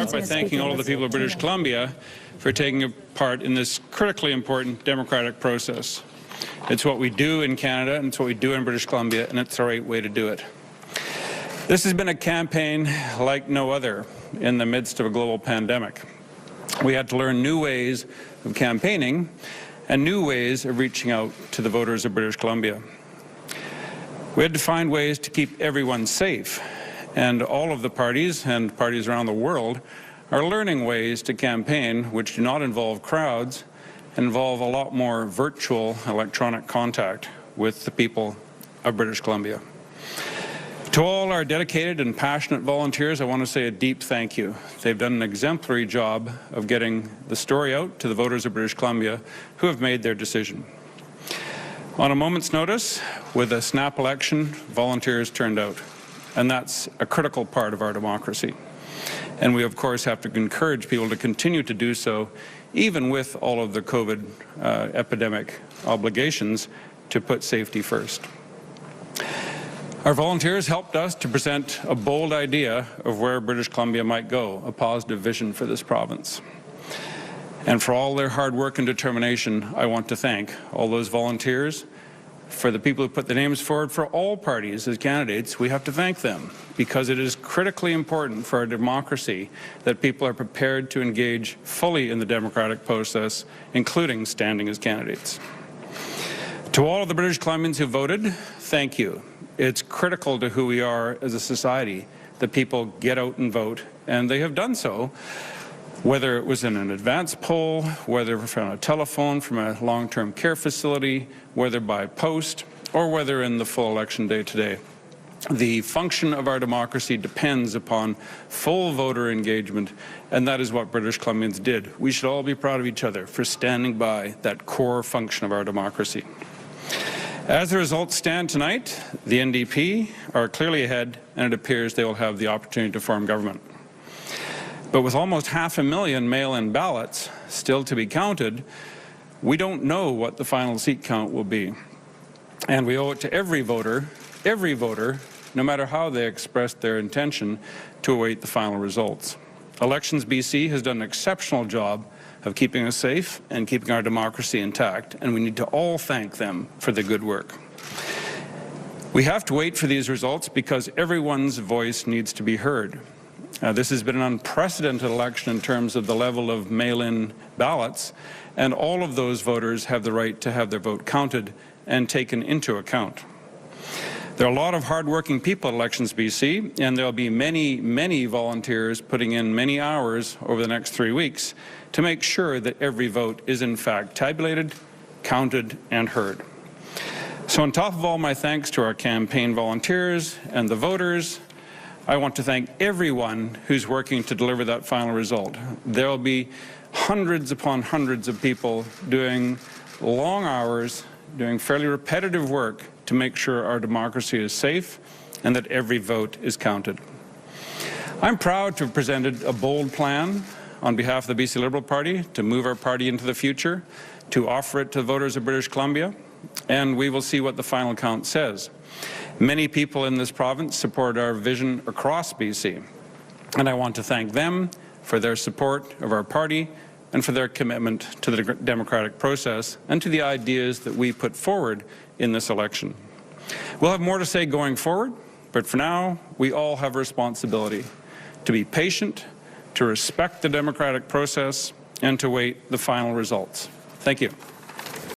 start by thanking all of the people of British Columbia for taking part in this critically important democratic process. It's what we do in Canada, and it's what we do in British Columbia, and it's the right way to do it. This has been a campaign like no other in the midst of a global pandemic. We had to learn new ways of campaigning and new ways of reaching out to the voters of British Columbia. We had to find ways to keep everyone safe, and all of the parties and parties around the world are learning ways to campaign which do not involve crowds and involve a lot more virtual electronic contact with the people of British Columbia. To all our dedicated and passionate volunteers, I want to say a deep thank you. They've done an exemplary job of getting the story out to the voters of British Columbia who have made their decision. On a moment's notice, with a snap election, volunteers turned out, and that's a critical part of our democracy. And we, of course, have to encourage people to continue to do so, even with all of the COVID epidemic obligations, to put safety first. Our volunteers helped us to present a bold idea of where British Columbia might go, a positive vision for this province. And for all their hard work and determination, I want to thank all those volunteers. For the people who put their names forward for all parties as candidates, we have to thank them, because it is critically important for our democracy that people are prepared to engage fully in the democratic process, including standing as candidates. To all of the British Columbians who voted, thank you. It's critical to who we are as a society that people get out and vote, and they have done so, whether it was in an advance poll, whether from a telephone, from a long-term care facility, whether by post, or whether in the full election day today. The function of our democracy depends upon full voter engagement, and that is what British Columbians did. We should all be proud of each other for standing by that core function of our democracy. As the results stand tonight, the NDP are clearly ahead, and it appears they will have the opportunity to form government. But with almost 500,000 mail-in ballots still to be counted, we don't know what the final seat count will be. And we owe it to every voter, no matter how they expressed their intention, to await the final results. Elections BC has done an exceptional job of keeping us safe and keeping our democracy intact, and we need to all thank them for the good work. We have to wait for these results because everyone's voice needs to be heard. This has been an unprecedented election in terms of the level of mail-in ballots, and all of those voters have the right to have their vote counted and taken into account. There are a lot of hard-working people at Elections BC, and there will be many, many volunteers putting in many hours over the next 3 weeks to make sure that every vote is in fact tabulated, counted, and heard. So on top of all my thanks to our campaign volunteers and the voters, I want to thank everyone who's working to deliver that final result. There will be hundreds upon hundreds of people doing long hours, doing fairly repetitive work to make sure our democracy is safe and that every vote is counted. I'm proud to have presented a bold plan on behalf of the BC Liberal Party to move our party into the future, to offer it to voters of British Columbia, and we will see what the final count says. Many people in this province support our vision across BC, and I want to thank them for their support of our party and for their commitment to the democratic process and to the ideas that we put forward in this election. We'll have more to say going forward, but for now, we all have a responsibility to be patient, to respect the democratic process, and to wait the final results. Thank you.